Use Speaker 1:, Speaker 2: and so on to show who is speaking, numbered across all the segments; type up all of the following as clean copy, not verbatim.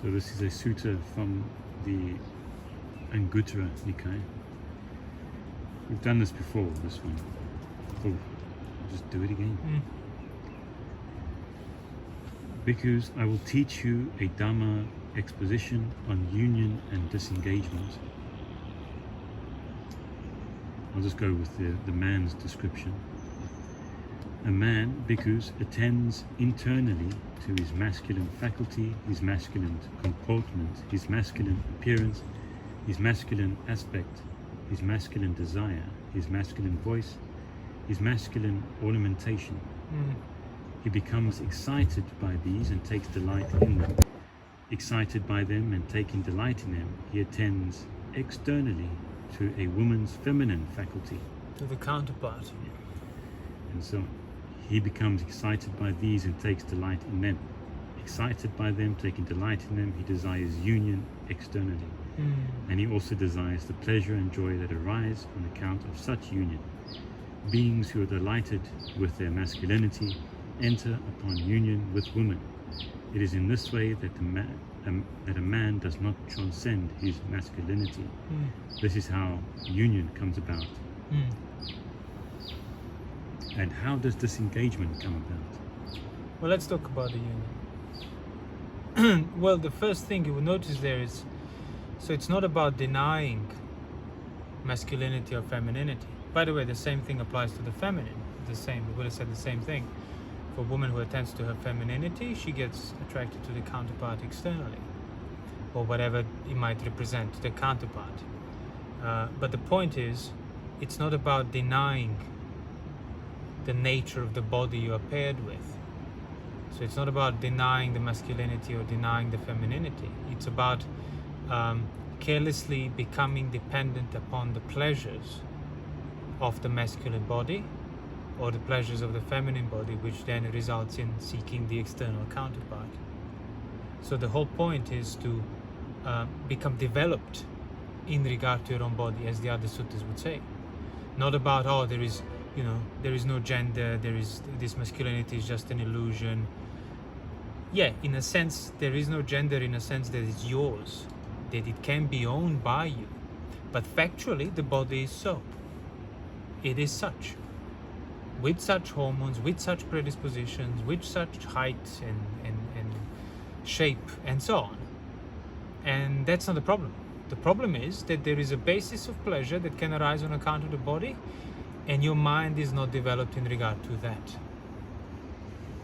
Speaker 1: So this is a sutta from the Anguttara Nikaya. We've done this before, this one. Oh, I'll just do it again. Bhikkhus, I will teach you a Dhamma exposition on union and disengagement. I'll just go with the man's description. A man, bhikkhus, attends internally to his masculine faculty, his masculine comportment, his masculine appearance, his masculine aspect, his masculine desire, his masculine voice, his masculine ornamentation. He becomes excited by these and takes delight in them. Excited by them and taking delight in them, he attends externally to a woman's feminine faculty.
Speaker 2: To the counterpart.
Speaker 1: And so he becomes excited by these and takes delight in them. Excited by them, taking delight in them, he desires union externally. And he also desires the pleasure and joy that arise on account of such union. Beings who are delighted with their masculinity enter upon union with women. It is in this way that a man does not transcend his masculinity. This is how union comes about. And how does disengagement come about?
Speaker 2: Well, let's talk about the union. Well, the first thing you will notice there is, so it's not about denying masculinity or femininity. By the way, the same thing applies to the feminine. The same, we would have said the same thing. For a woman who attends to her femininity, she gets attracted to the counterpart externally, or whatever it might represent, the counterpart. But the point is, it's not about denying the nature of the body you are paired with. So it's not about denying the masculinity or denying the femininity. It's about carelessly becoming dependent upon the pleasures of the masculine body or the pleasures of the feminine body, which then results in seeking the external counterpart. So the whole point is to become developed in regard to your own body, as the other suttas would say. Not about, oh, there is no gender, this masculinity is just an illusion. Yeah, in a sense, there is no gender in a sense that it's yours, that it can be owned by you. But factually, the body is so. It is such. With such hormones, with such predispositions, with such height and shape and so on. And that's not the problem. The problem is that there is a basis of pleasure that can arise on account of the body, and your mind is not developed in regard to that.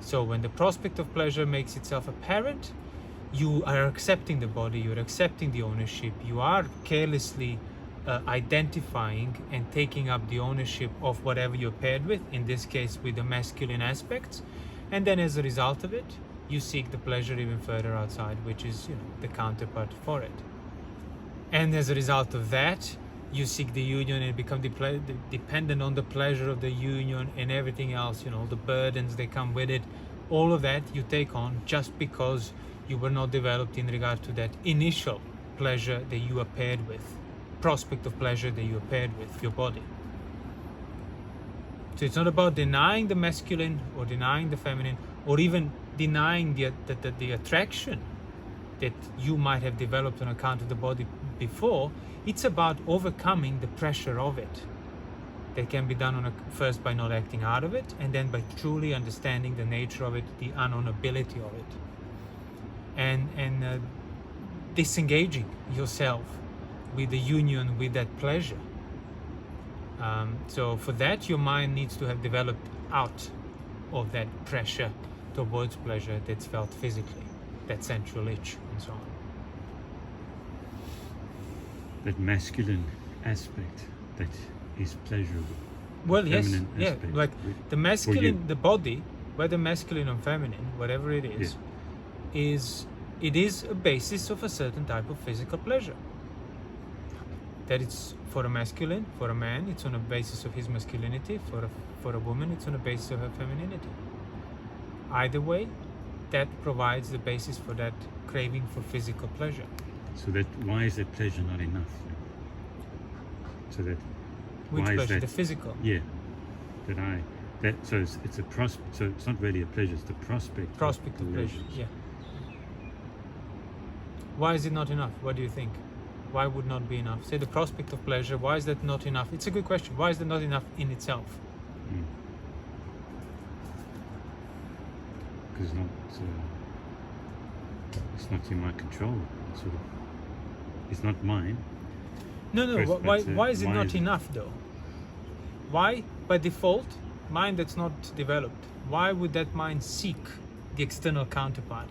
Speaker 2: So when the prospect of pleasure makes itself apparent, you are accepting the body, you're accepting the ownership, you are carelessly identifying and taking up the ownership of whatever you're paired with, in this case with the masculine aspects, and then as a result of it, you seek the pleasure even further outside, which is, the counterpart for it. And as a result of that, you seek the union and become dependent on the pleasure of the union and everything else, the burdens that come with it. All of that you take on just because you were not developed in regard to that initial pleasure that you are paired with, prospect of pleasure that you are paired with your body. So it's not about denying the masculine or denying the feminine, or even denying the attraction that you might have developed on account of the body before. It's about overcoming the pressure of it. That can be done first by not acting out of it, and then by truly understanding the nature of it, the unownability of it, and disengaging yourself with the union with that pleasure. So for that, your mind needs to have developed out of that pressure towards pleasure that's felt physically, that sensual itch and so on.
Speaker 1: That masculine aspect that is pleasurable.
Speaker 2: Well, yes,
Speaker 1: aspect,
Speaker 2: like the masculine, the body, whether masculine or feminine, whatever it is a basis of a certain type of physical pleasure. That it's for a masculine, for a man, it's on a basis of his masculinity. For a woman, it's on a basis of her femininity. Either way, that provides the basis for that craving for physical pleasure.
Speaker 1: So that, why is that pleasure not enough? So that,
Speaker 2: which
Speaker 1: why
Speaker 2: pleasure?
Speaker 1: is that,
Speaker 2: the physical.
Speaker 1: Yeah. So it's a so it's not really a pleasure. It's the prospect
Speaker 2: of pleasure. Yeah. Why is it not enough? What do you think? Why would not be enough? Say the prospect of pleasure, why is that not enough? It's a good question. Why is that not enough in itself?
Speaker 1: Because it's not in my control. It's not mine.
Speaker 2: No.
Speaker 1: First,
Speaker 2: Why is it
Speaker 1: why
Speaker 2: not
Speaker 1: is it-
Speaker 2: enough though? Why, by default, mind that's not developed, why would that mind seek the external counterpart?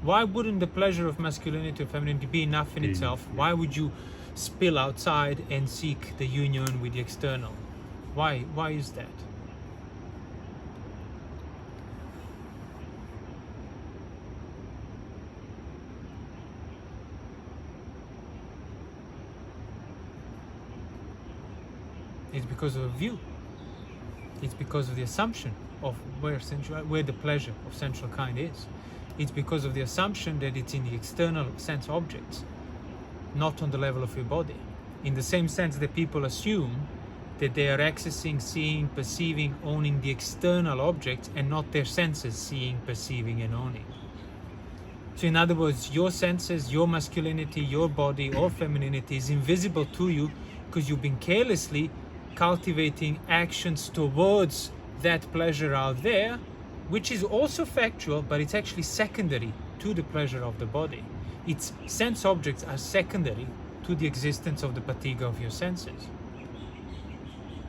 Speaker 2: Why wouldn't the pleasure of masculinity or femininity be enough in
Speaker 1: Be
Speaker 2: itself?
Speaker 1: enough, yeah.
Speaker 2: Why would you spill outside and seek the union with the external? Why is that? It's because of a view. It's because of the assumption of where the pleasure of sensual kind is. It's because of the assumption that it's in the external sense objects, not on the level of your body. In the same sense that people assume that they are accessing, seeing, perceiving, owning the external objects and not their senses seeing, perceiving and owning. So in other words, your senses, your masculinity, your body or femininity is invisible to you because you've been carelessly cultivating actions towards that pleasure out there, which is also factual, but it's actually secondary to the pleasure of the body. Its sense objects are secondary to the existence of the patiga of your senses.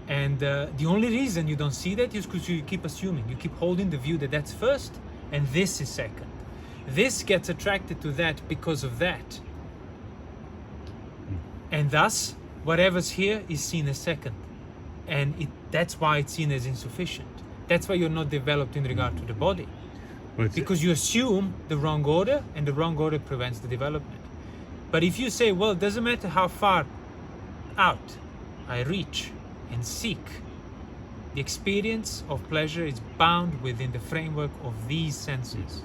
Speaker 2: And the only reason you don't see that is because you keep assuming, you keep holding the view that that's first and this is second. This gets attracted to that because of that. And thus, whatever's here is seen as second. And that's why it's seen as insufficient. That's why you're not developed in regard to the body. Because you assume the wrong order, and the wrong order prevents the development. But if you say, well, it doesn't matter how far out I reach and seek, the experience of pleasure is bound within the framework of these senses.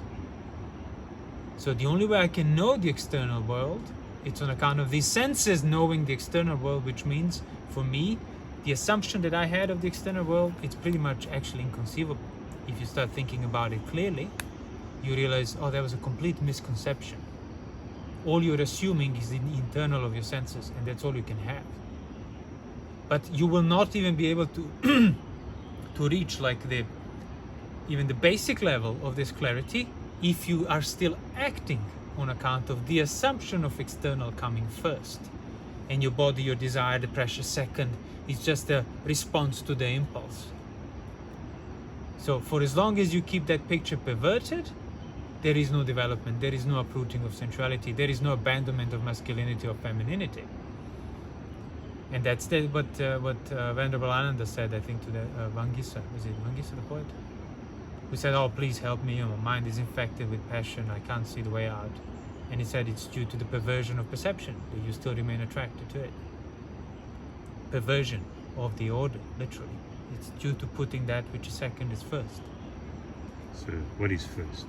Speaker 2: So the only way I can know the external world, it's on account of these senses knowing the external world, which means, for me, the assumption that I had of the external world, it's pretty much actually inconceivable. If you start thinking about it clearly, you realize, oh, that was a complete misconception. All you're assuming is the internal of your senses, and that's all you can have. But you will not even be able to to reach like even the basic level of this clarity if you are still acting on account of the assumption of external coming first, and your body, your desire, the pressure second. It's just a response to the impulse. So for as long as you keep that picture perverted, there is no development, there is no uprooting of sensuality, there is no abandonment of masculinity or femininity. And that's what Venerable Ananda said, I think, to the Vangisa. Was it Vangisa the poet? Who said, oh, please help me, my mind is infected with passion, I can't see the way out. And he said it's due to the perversion of perception, that you still remain attracted to it. Perversion of the order, literally. It's due to putting that which is second is first.
Speaker 1: So what is first?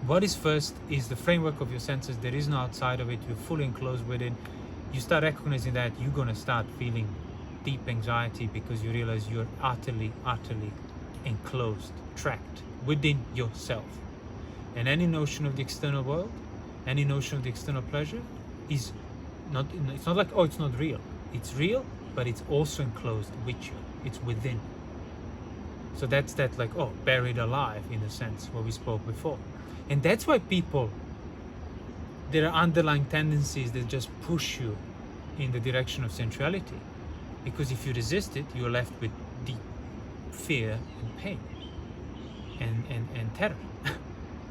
Speaker 2: What is first is the framework of your senses. There is no outside of it. You're fully enclosed within. You start recognizing that, you're going to start feeling deep anxiety because you realize you're utterly enclosed, trapped within yourself. And any notion of the external world, any notion of the external pleasure is not, it's not like, oh, it's not real. It's real, but it's also enclosed with you. It's within. So that's that, like, oh, buried alive in a sense, what we spoke before. And that's why people, there are underlying tendencies that just push you in the direction of sensuality. Because if you resist it, you're left with deep fear and pain and terror.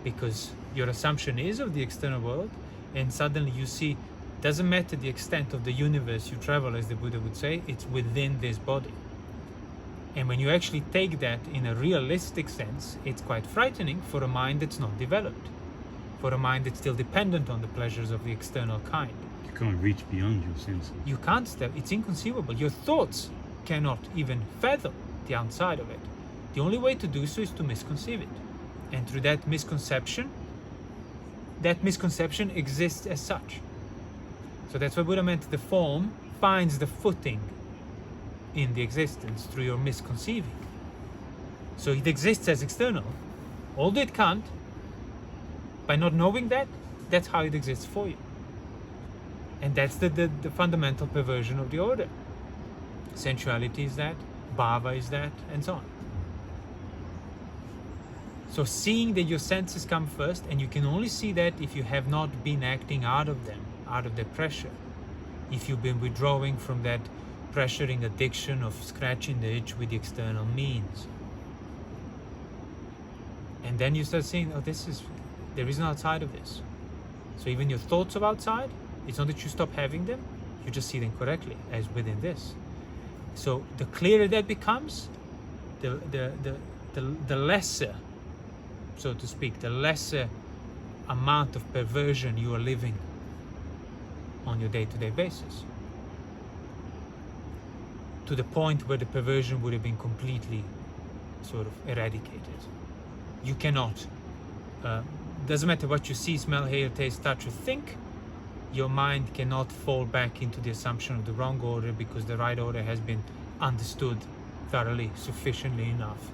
Speaker 2: Because your assumption is of the external world, and suddenly you see, doesn't matter the extent of the universe you travel, as the Buddha would say, it's within this body. And when you actually take that in a realistic sense, it's quite frightening for a mind that's not developed, for a mind that's still dependent on the pleasures of the external kind.
Speaker 1: You can't reach beyond your senses.
Speaker 2: You can't step, it's inconceivable. Your thoughts cannot even fathom the outside of it. The only way to do so is to misconceive it. And through that misconception exists as such. So that's what Buddha meant, the form finds the footing in the existence through your misconceiving. So it exists as external, although it can't. By not knowing that, that's how it exists for you. And that's the fundamental perversion of the order. Sensuality is that, bhava is that, and so on. So seeing that your senses come first, and you can only see that if you have not been acting out of them, out of the pressure. If you've been withdrawing from that pressuring addiction of scratching the itch with the external means. And then you start seeing, oh, there is no outside of this. So even your thoughts of outside, it's not that you stop having them, you just see them correctly as within this. So the clearer that becomes, the lesser, so to speak, the lesser amount of perversion you are living on your day-to-day basis. To the point where the perversion would have been completely sort of eradicated. You cannot, doesn't matter what you see, smell, hear, taste, touch, or think, your mind cannot fall back into the assumption of the wrong order because the right order has been understood thoroughly, sufficiently enough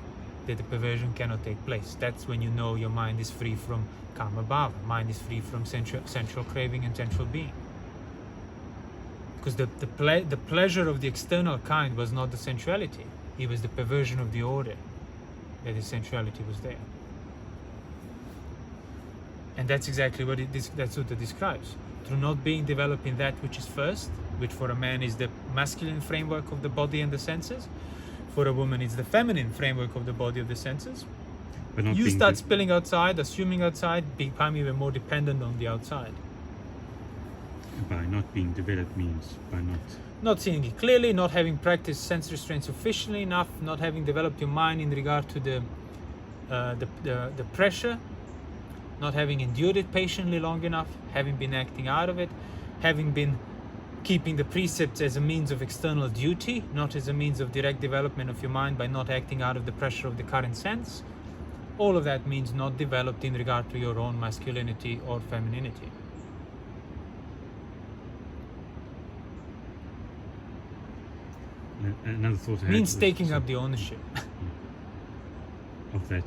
Speaker 2: that the perversion cannot take place. That's when you know your mind is free from kama bhava, mind is free from sensual craving and sensual being. Because the pleasure of the external kind was not the sensuality, it was the perversion of the order that the sensuality was there. And that's exactly what that sutta describes. Through not being developed in that which is first, which for a man is the masculine framework of the body and the senses, for a woman it's the feminine framework of the body of the senses. You start spilling outside, assuming outside, becoming even more dependent on the outside.
Speaker 1: By not being developed means by
Speaker 2: not seeing it clearly, not having practiced sense restraint sufficiently enough, not having developed your mind in regard to the pressure, not having endured it patiently long enough, having been acting out of it, having been keeping the precepts as a means of external duty, not as a means of direct development of your mind by not acting out of the pressure of the current sense. All of that means not developed in regard to your own masculinity or femininity.
Speaker 1: Another thought I had
Speaker 2: means taking up the ownership
Speaker 1: of that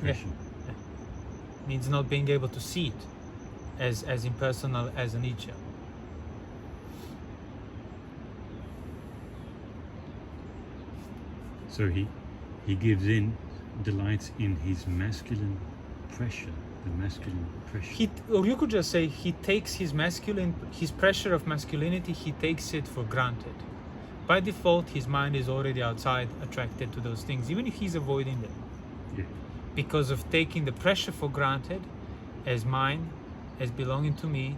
Speaker 1: pressure.
Speaker 2: Yeah. Means not being able to see it as impersonal as anicca.
Speaker 1: So he gives in, delights in his masculine pressure, the masculine pressure.
Speaker 2: Or you could just say he takes his pressure of masculinity, he takes it for granted. By default, his mind is already outside, attracted to those things, even if he's avoiding them.
Speaker 1: Yeah.
Speaker 2: Because of taking the pressure for granted as mine, as belonging to me,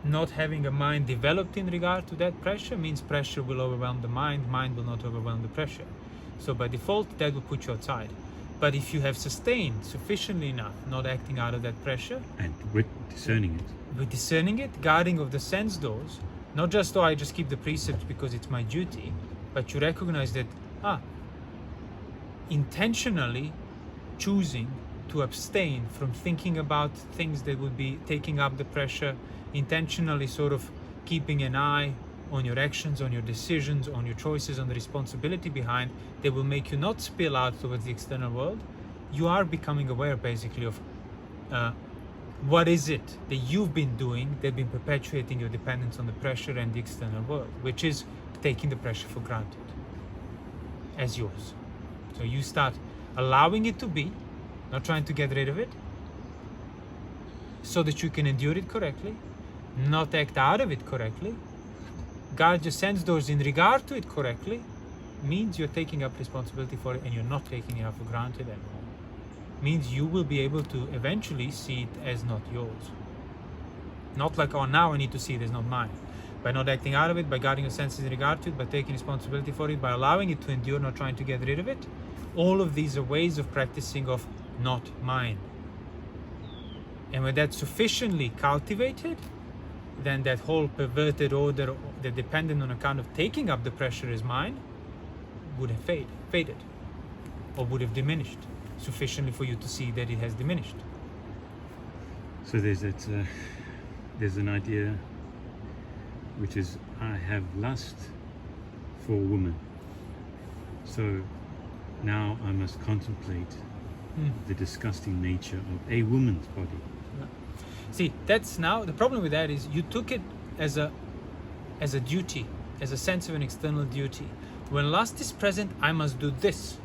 Speaker 2: not having a mind developed in regard to that pressure means pressure will overwhelm the mind will not overwhelm the pressure. So by default, that will put you outside. But if you have sustained sufficiently enough, not acting out of that pressure,
Speaker 1: and with discerning it,
Speaker 2: guarding of the sense doors, not just, I just keep the precepts because it's my duty, but you recognize that, intentionally choosing to abstain from thinking about things that would be taking up the pressure, intentionally sort of keeping an eye on your actions, on your decisions, on your choices, on the responsibility behind, that will make you not spill out towards the external world. You are becoming aware basically of what is it that you've been doing that been perpetuating your dependence on the pressure and the external world, which is taking the pressure for granted as yours. So you start allowing it to be, not trying to get rid of it, so that you can endure it correctly, not act out of it correctly, guard your sense doors in regard to it correctly, means you're taking up responsibility for it and you're not taking it for granted anymore. Means you will be able to eventually see it as not yours. Not like, now I need to see it as not mine. By not acting out of it, by guarding your senses in regard to it, by taking responsibility for it, by allowing it to endure, not trying to get rid of it, all of these are ways of practicing of not mine. And when that's sufficiently cultivated, then that whole perverted order that dependent on account of taking up the pressure as mine would have faded, or would have diminished sufficiently for you to see that it has diminished.
Speaker 1: So there's an idea which is, I have lust for a woman, so now I must contemplate the disgusting nature of a woman's body.
Speaker 2: See, that's now the problem with that is you took it as a duty, as a sense of an external duty. When lust is present, I must do this.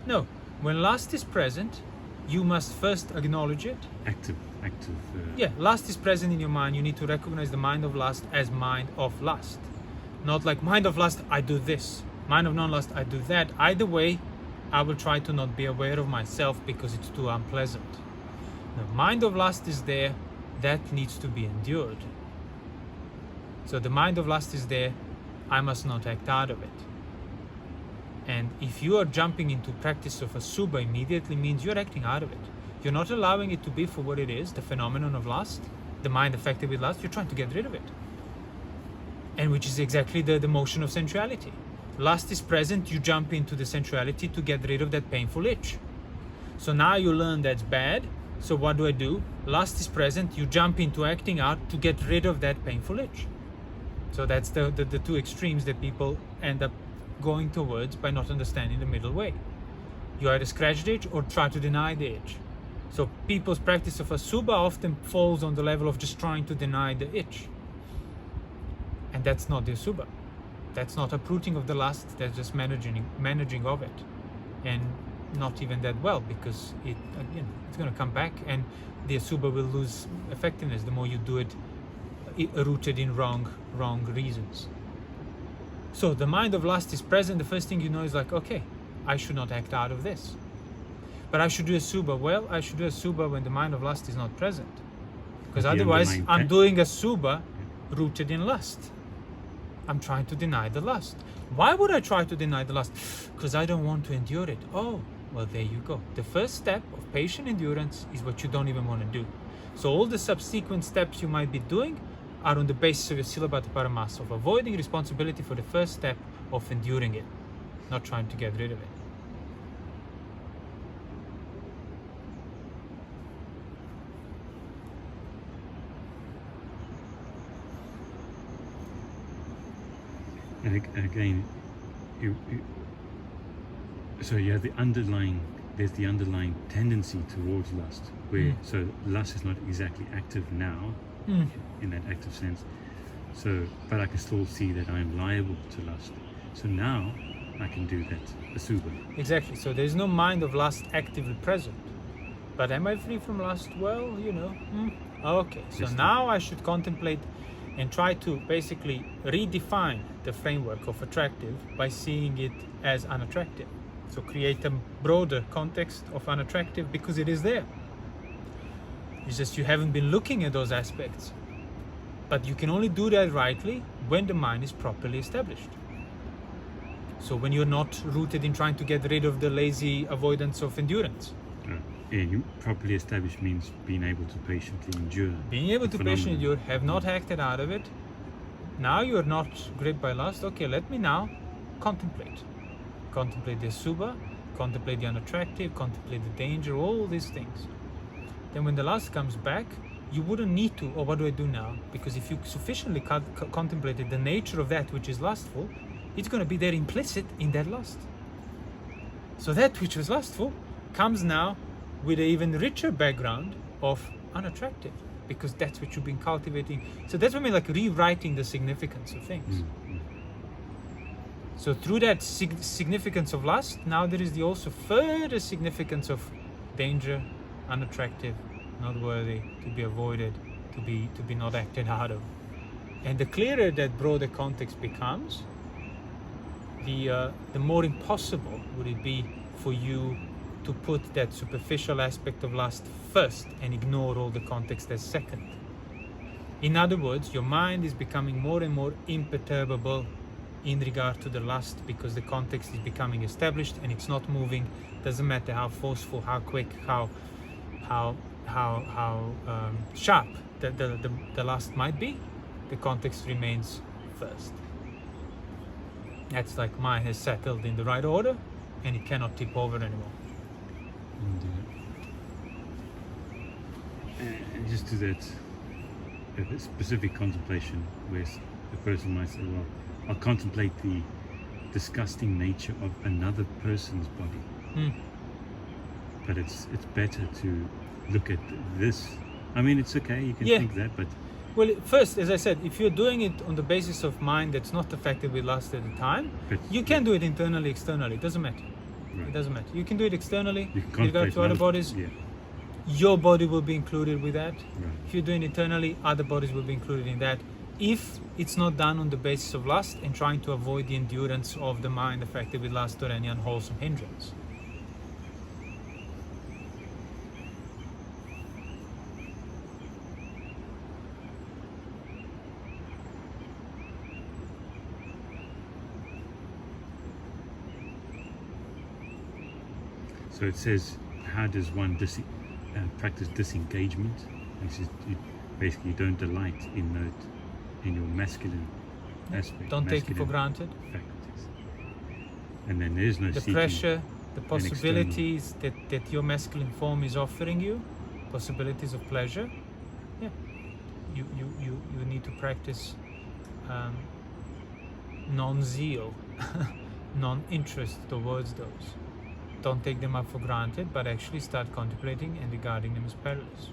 Speaker 2: No, when lust is present, you must first acknowledge it.
Speaker 1: Active.
Speaker 2: Yeah, lust is present in your mind. You need to recognize the mind of lust as mind of lust. Not like mind of lust, I do this. Mind of non-lust, I do that. Either way, I will try to not be aware of myself because it's too unpleasant. The mind of lust is there, that needs to be endured. So the mind of lust is there, I must not act out of it. And if you are jumping into practice of asubha, immediately means you're acting out of it. You're not allowing it to be for what it is, the phenomenon of lust, the mind affected with lust, you're trying to get rid of it. And which is exactly the motion of sensuality. Lust is present, you jump into the sensuality to get rid of that painful itch. So now you learn that's bad, so what do? Lust is present, you jump into acting out to get rid of that painful itch. So that's the two extremes that people end up going towards by not understanding the middle way. You either scratch the itch or try to deny the itch. So people's practice of asubha often falls on the level of just trying to deny the itch. And that's not the asubha. That's not uprooting of the lust, that's just managing of it. And not even that well, because it's going to come back and the asubha will lose effectiveness the more you do it rooted in wrong reasons. So the mind of lust is present, the first thing you know is like, okay, I should not act out of this. But I should do asubha. Well, I should do asubha when the mind of lust is not present. Because otherwise I'm doing asubha rooted in lust. I'm trying to deny the lust. Why would I try to deny the lust? Because I don't want to endure it. Oh, well, there you go. The first step of patient endurance is what you don't even want to do. So all the subsequent steps you might be doing are on the basis of your Silabhata Paramasa, of avoiding responsibility for the first step of enduring it, not trying to get rid of it.
Speaker 1: And again, so you have there's the underlying tendency towards lust, where so lust is not exactly active now, in that active sense. So, but I can still see that I am liable to lust. So now I can do that asubha.
Speaker 2: Exactly. So there is no mind of lust actively present. But am I free from lust? Well, Okay. So now I should contemplate and try to basically redefine the framework of attractive by seeing it as unattractive. So create a broader context of unattractive because it is there. It's just you haven't been looking at those aspects. But you can only do that rightly when the mind is properly established. So when you're not rooted in trying to get rid of the lazy avoidance of endurance.
Speaker 1: You properly established means being able to patiently endure.
Speaker 2: Being able to patiently endure, have not acted out of it. Now you're not gripped by lust. Okay, let me now contemplate. Contemplate the asubha, contemplate the unattractive, contemplate the danger, all these things. Then when the lust comes back, you wouldn't need to, what do I do now? Because if you sufficiently contemplated the nature of that which is lustful, it's going to be there implicit in that lust. So that which was lustful comes now with an even richer background of unattractive, because that's what you've been cultivating. So that's what I mean, like rewriting the significance of things. So through that significance of lust, now there is the also further significance of danger, unattractive, not worthy, to be avoided, to be not acted out of. And the clearer that broader context becomes, the more impossible would it be for you to put that superficial aspect of lust first and ignore all the context as second. In other words, your mind is becoming more and more imperturbable in regard to the lust because the context is becoming established and it's not moving. Doesn't matter how forceful, how quick, how sharp the lust might be, the context remains first. That's like mind has settled in the right order and it cannot tip over anymore.
Speaker 1: And just to that specific contemplation where the person might say, well, I'll contemplate the disgusting nature of another person's body. But it's better to look at this. I mean, it's okay, you can think that, but
Speaker 2: Well, first, as I said, if you're doing it on the basis of mind that's not affected with lust at the time,
Speaker 1: But
Speaker 2: you can do it internally, externally. It doesn't matter.
Speaker 1: Right.
Speaker 2: It doesn't matter. You can do it externally
Speaker 1: You can
Speaker 2: with regard
Speaker 1: contemplate
Speaker 2: to other
Speaker 1: love.
Speaker 2: bodies.
Speaker 1: Yeah.
Speaker 2: Your body will be included with that.
Speaker 1: Right.
Speaker 2: If you're doing it internally, other bodies will be included in that. If it's not done on the basis of lust and trying to avoid the endurance of the mind affected with lust or any unwholesome hindrance.
Speaker 1: So it says, how does one practice disengagement? It says basically you don't delight in your masculine aspect.
Speaker 2: Don't take it for
Speaker 1: masculine
Speaker 2: granted.
Speaker 1: faculties. And then there's no
Speaker 2: The
Speaker 1: seeking
Speaker 2: pressure, the
Speaker 1: an
Speaker 2: possibilities that your masculine form is offering you, possibilities of pleasure. Yeah, you need to practice non-zeal, non-interest towards those. Don't take them up for granted, but actually start contemplating and regarding them as perilous.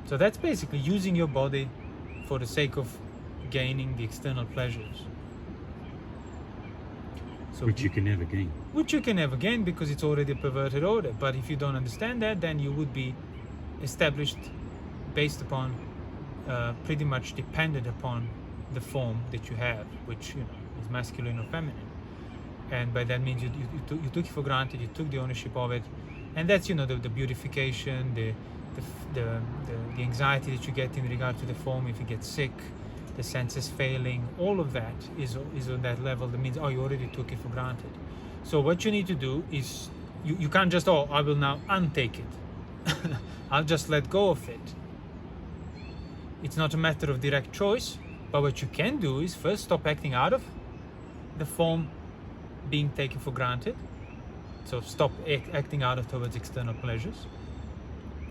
Speaker 2: So that's basically using your body for the sake of gaining the external pleasures. So
Speaker 1: which you can never gain.
Speaker 2: Which you can never gain because it's already a perverted order. But if you don't understand that, then you would be established based upon, pretty much dependent upon the form that you have, which is masculine or feminine. And by that means you took it for granted, you took the ownership of it, and that's the beautification, the anxiety that you get in regard to the form if you get sick, the senses failing, all of that is on that level. That means you already took it for granted. So what you need to do is you can't just I will now untake it. I'll just let go of it. It's not a matter of direct choice, but what you can do is first stop acting out of the form being taken for granted. So stop acting out of towards external pleasures.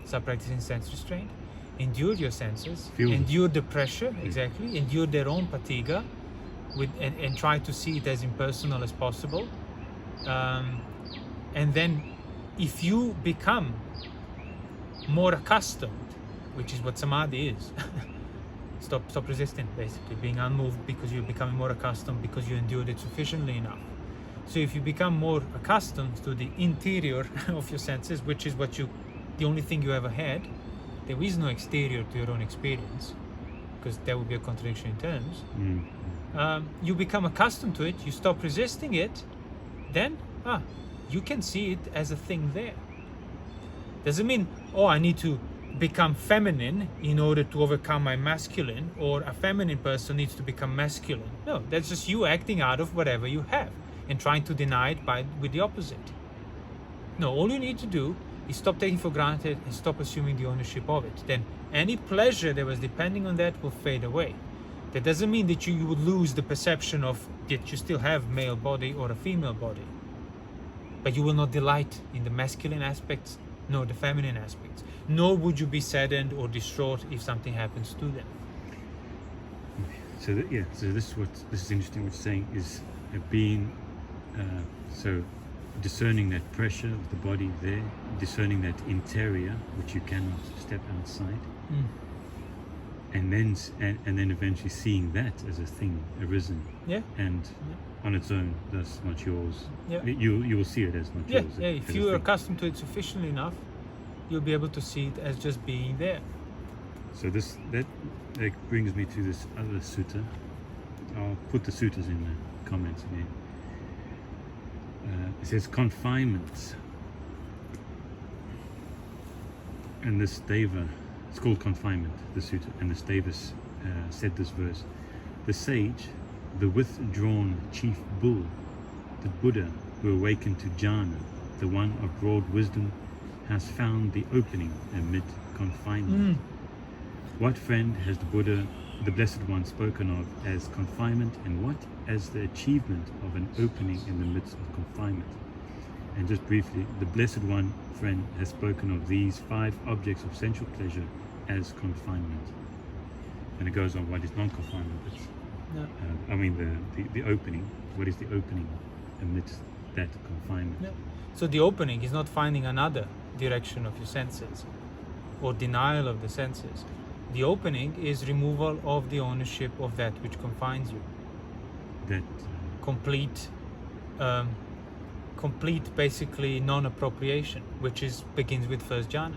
Speaker 2: Start practicing sense restraint. Endure your senses. Endure the pressure, exactly. Endure their own patiga, and try to see it as impersonal as possible. And then, if you become more accustomed, which is what samadhi is, stop resisting, basically being unmoved because you're becoming more accustomed because you endured it sufficiently enough. So if you become more accustomed to the interior of your senses, which is the only thing you ever had, there is no exterior to your own experience, because that would be a contradiction in terms. You become accustomed to it, you stop resisting it, then you can see it as a thing there. Doesn't mean, I need to become feminine in order to overcome my masculine, or a feminine person needs to become masculine. No, that's just you acting out of whatever you have and trying to deny it with the opposite. No, all you need to do is stop taking for granted and stop assuming the ownership of it. Then any pleasure that was depending on that will fade away. That doesn't mean that you would lose the perception of that you still have male body or a female body, but you will not delight in the masculine aspects nor the feminine aspects, nor would you be saddened or distraught if something happens to them.
Speaker 1: So this is interesting. What you're saying is being discerning that pressure of the body there, discerning that interior which you cannot step outside, and then eventually seeing that as a thing arisen, and on its own, that's not yours. You will see it as not yours.
Speaker 2: If you are accustomed to it sufficiently enough, you'll be able to see it as just being there.
Speaker 1: So that brings me to this other sutta. I'll put the suttas in the comments again. It says confinement, and this Deva, it's called confinement, the sutta, and this Deva said this verse: the sage, the withdrawn chief bull, the Buddha who awakened to jhana, the one of broad wisdom, has found the opening amid confinement. What friend has the Buddha, the Blessed One, spoken of as confinement, and what as the achievement of an opening in the midst of confinement? And just briefly, the Blessed One, friend, has spoken of these 5 objects of sensual pleasure as confinement. And it goes on what is non-confinement. The opening. What is the opening amidst that confinement?
Speaker 2: So the opening is not finding another direction of your senses. or denial of the senses. The opening is removal of the ownership of that which confines you.
Speaker 1: That
Speaker 2: Complete basically non-appropriation, which begins with first jhana.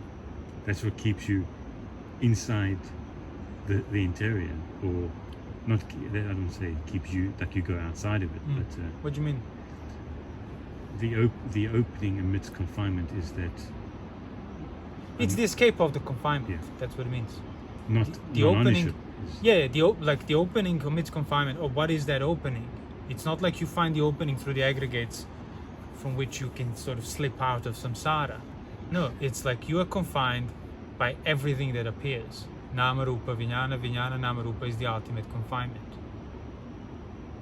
Speaker 1: that's what keeps you inside the interior, or not. I don't say keeps you that you go outside of it, but
Speaker 2: What do you mean?
Speaker 1: the opening amidst confinement is that
Speaker 2: It's the escape of the confinement.
Speaker 1: Yeah.
Speaker 2: That's what it means.
Speaker 1: not
Speaker 2: The
Speaker 1: non-ownership
Speaker 2: opening.
Speaker 1: is-
Speaker 2: Yeah, like the opening amidst confinement. Or what is that opening? It's not like you find the opening through the aggregates from which you can sort of slip out of samsara. No, it's like you are confined by everything that appears. Nama rupa vijnana, vijnana nama rupa is the ultimate confinement.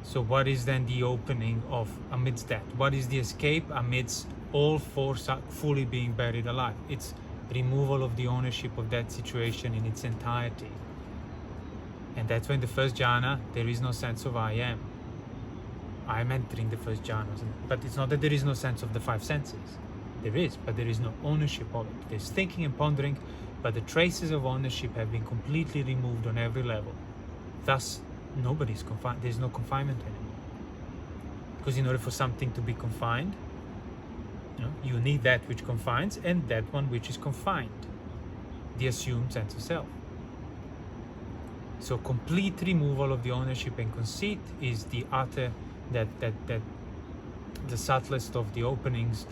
Speaker 2: So what is then the opening of amidst that? What is the escape amidst all four fully being buried alive? It's removal of the ownership of that situation in its entirety. And that's when the first jhana, there is no sense of I am. I am entering the first jhana. But it's not that there is no sense of the five senses. There is, but there is no ownership of it. There's thinking and pondering, but the traces of ownership have been completely removed on every level. Thus, nobody's confined. There's no confinement anymore. Because in order for something to be confined, you need that which confines and that one which is confined, the assumed sense of self. So complete removal of the ownership and conceit is the utter, that the subtlest of the openings,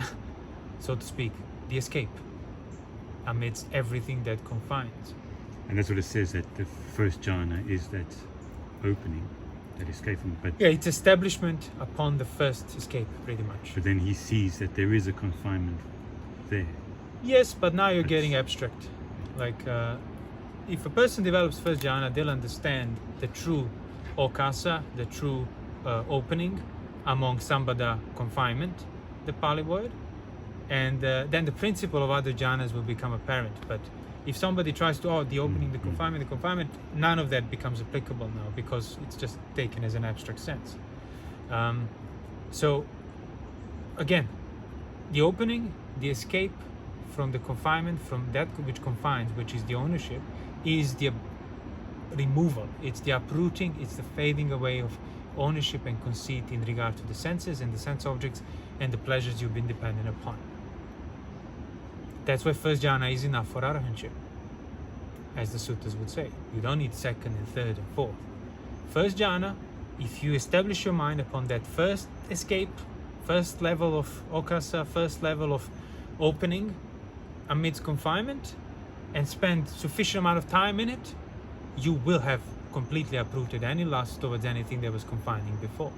Speaker 2: so to speak, the escape amidst everything that confines.
Speaker 1: and that's what it says, that the first jhana is that opening, that escape from. But
Speaker 2: Yeah, it's establishment upon the first escape, pretty much.
Speaker 1: then he sees that there is a confinement there.
Speaker 2: Yes, but now you're
Speaker 1: That's-
Speaker 2: getting abstract. Like, if a person develops first jhana, they'll understand the true okasa, the true opening among sambada, confinement, the Pali word, and then the principle of other jhanas will become apparent. But if somebody tries to, the opening, the confinement, none of that becomes applicable now, because it's just taken as an abstract sense. So, again, the opening, the escape from the confinement, from that which confines, which is the ownership, is the removal, it's the uprooting, it's the fading away of ownership and conceit in regard to the senses and the sense objects and the pleasures you've been dependent upon. That's why first jhana is enough for arahantship, as the suttas would say. You don't need second and third and fourth. First jhana, if you establish your mind upon that first escape, first level of okasa, first level of opening amidst confinement, and spend sufficient amount of time in it, you will have completely uprooted any lust towards anything that was confining before,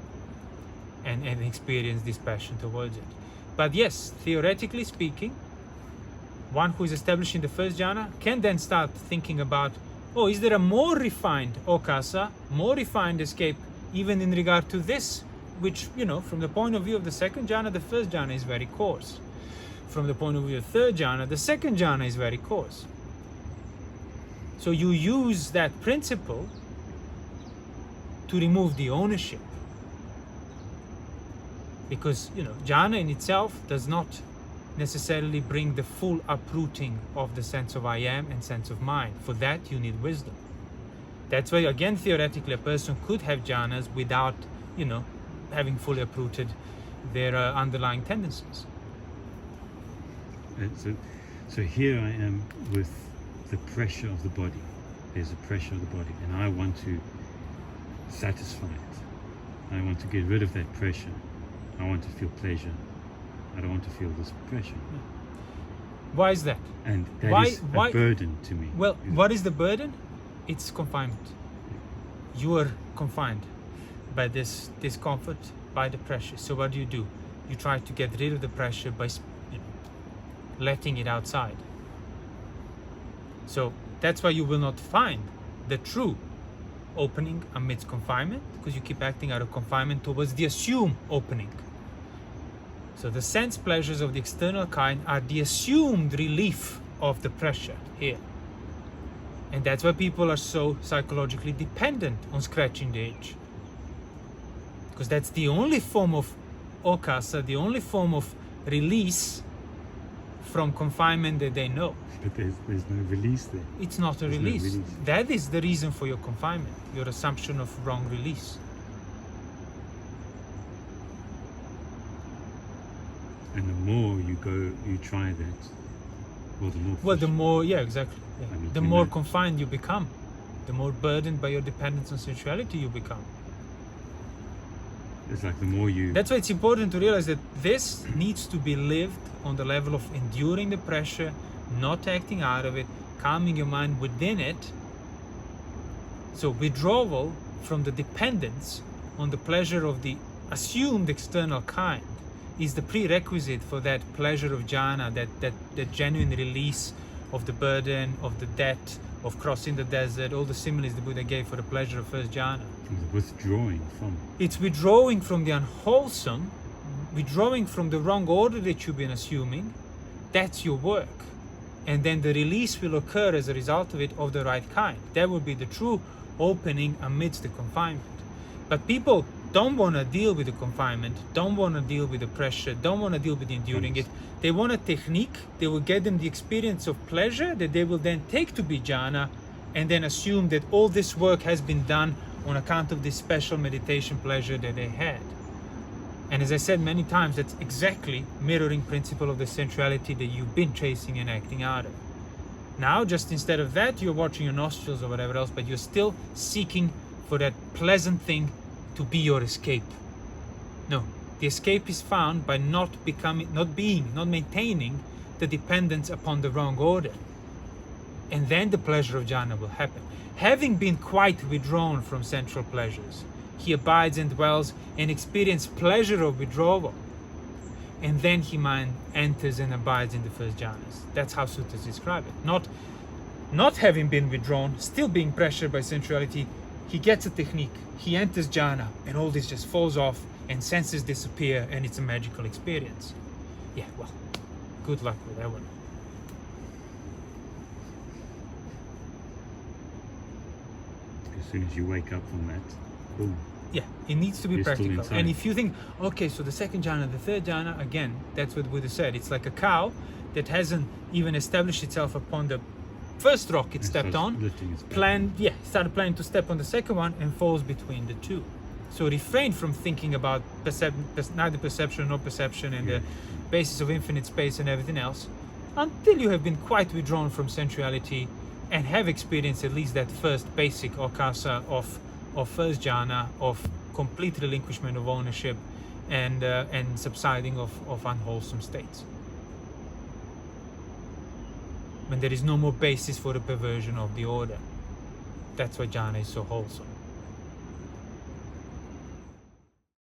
Speaker 2: and experience this passion towards it. But yes, theoretically speaking, one who is establishing the first jhana can then start thinking about, is there a more refined okasa, more refined escape, even in regard to this, which, from the point of view of the second jhana, the first jhana is very coarse. From the point of view of the third jhana, the second jhana is very coarse. So you use that principle to remove the ownership. Because, jhana in itself does not necessarily bring the full uprooting of the sense of I am and sense of mind. For that, you need wisdom. That's why, again, theoretically, a person could have jhanas without, having fully uprooted their underlying tendencies.
Speaker 1: So here I am with the pressure of the body. There's a pressure of the body, and I want to satisfy it. I want to get rid of that pressure. I want to feel pleasure. I don't want to feel this pressure.
Speaker 2: Why is that?
Speaker 1: And that is a burden to me.
Speaker 2: Well, what is the burden? It's confinement. You are confined by this discomfort, by the pressure. So what do? You try to get rid of the pressure by letting it outside. So that's why you will not find the true opening amidst confinement, because you keep acting out of confinement towards the assumed opening. So the sense pleasures of the external kind are the assumed relief of the pressure here. And that's why people are so psychologically dependent on scratching the itch. Because that's the only form of okasa, the only form of release from confinement that they know.
Speaker 1: But there's no release there.
Speaker 2: It's not a
Speaker 1: There's no
Speaker 2: release.
Speaker 1: release.
Speaker 2: That is the reason for your confinement, your assumption of wrong release.
Speaker 1: And the more you try that, well, the more.
Speaker 2: Well, the more, yeah, exactly. Yeah.
Speaker 1: I mean,
Speaker 2: The
Speaker 1: you
Speaker 2: more
Speaker 1: know-
Speaker 2: confined you become, the more burdened by your dependence on sensuality you become.
Speaker 1: It's like the more you.
Speaker 2: That's why it's important to realize that this needs to be lived on the level of enduring the pressure, not acting out of it, calming your mind within it. So withdrawal from the dependence on the pleasure of the assumed external kind is the prerequisite for that pleasure of jhana, that genuine release of the burden, of the debt, of crossing the desert, all the similes the Buddha gave for the pleasure of first jhana.
Speaker 1: Withdrawing from.
Speaker 2: It's withdrawing from the unwholesome, withdrawing from the wrong order that you've been assuming. That's your work. And then the release will occur as a result of it of the right kind. That will be the true opening amidst the confinement. But people don't want to deal with the confinement, don't want to deal with the pressure, don't want to deal with enduring it. They want a technique that will get them the experience of pleasure that they will then take to be jhana, and then assume that all this work has been done on account of this special meditation pleasure that they had. And as I said many times, that's exactly mirroring principle of the sensuality that you've been chasing and acting out of. Now, just instead of that, you're watching your nostrils or whatever else, but you're still seeking for that pleasant thing to be your escape. No, the escape is found by not maintaining the dependence upon the wrong order. And then the pleasure of jhana will happen. Having been quite withdrawn from sensual pleasures, he abides and dwells and experiences pleasure of withdrawal. And then he enters and abides in the first jhanas. That's how suttas describe it. Not having been withdrawn, still being pressured by sensuality, he gets a technique, he enters jhana, and all this just falls off and senses disappear, and it's a magical experience. Yeah, well, good luck with that one.
Speaker 1: As soon as you wake up from that, boom.
Speaker 2: Yeah, it needs to be
Speaker 1: You're still
Speaker 2: practical.
Speaker 1: inside.
Speaker 2: And if you think, okay, so the second jhana, the third jhana, again, that's what Buddha said. It's like a cow that hasn't even established itself upon the first rock it stepped on. Started planning to step on the second one and falls between the two. So refrain from thinking about neither perception nor perception and the basis of infinite space and everything else until you have been quite withdrawn from sensuality and have experienced at least that first basic okasa of first jhana, of complete relinquishment of ownership and subsiding of unwholesome states. When there is no more basis for the perversion of the order. That's why jhana is so wholesome.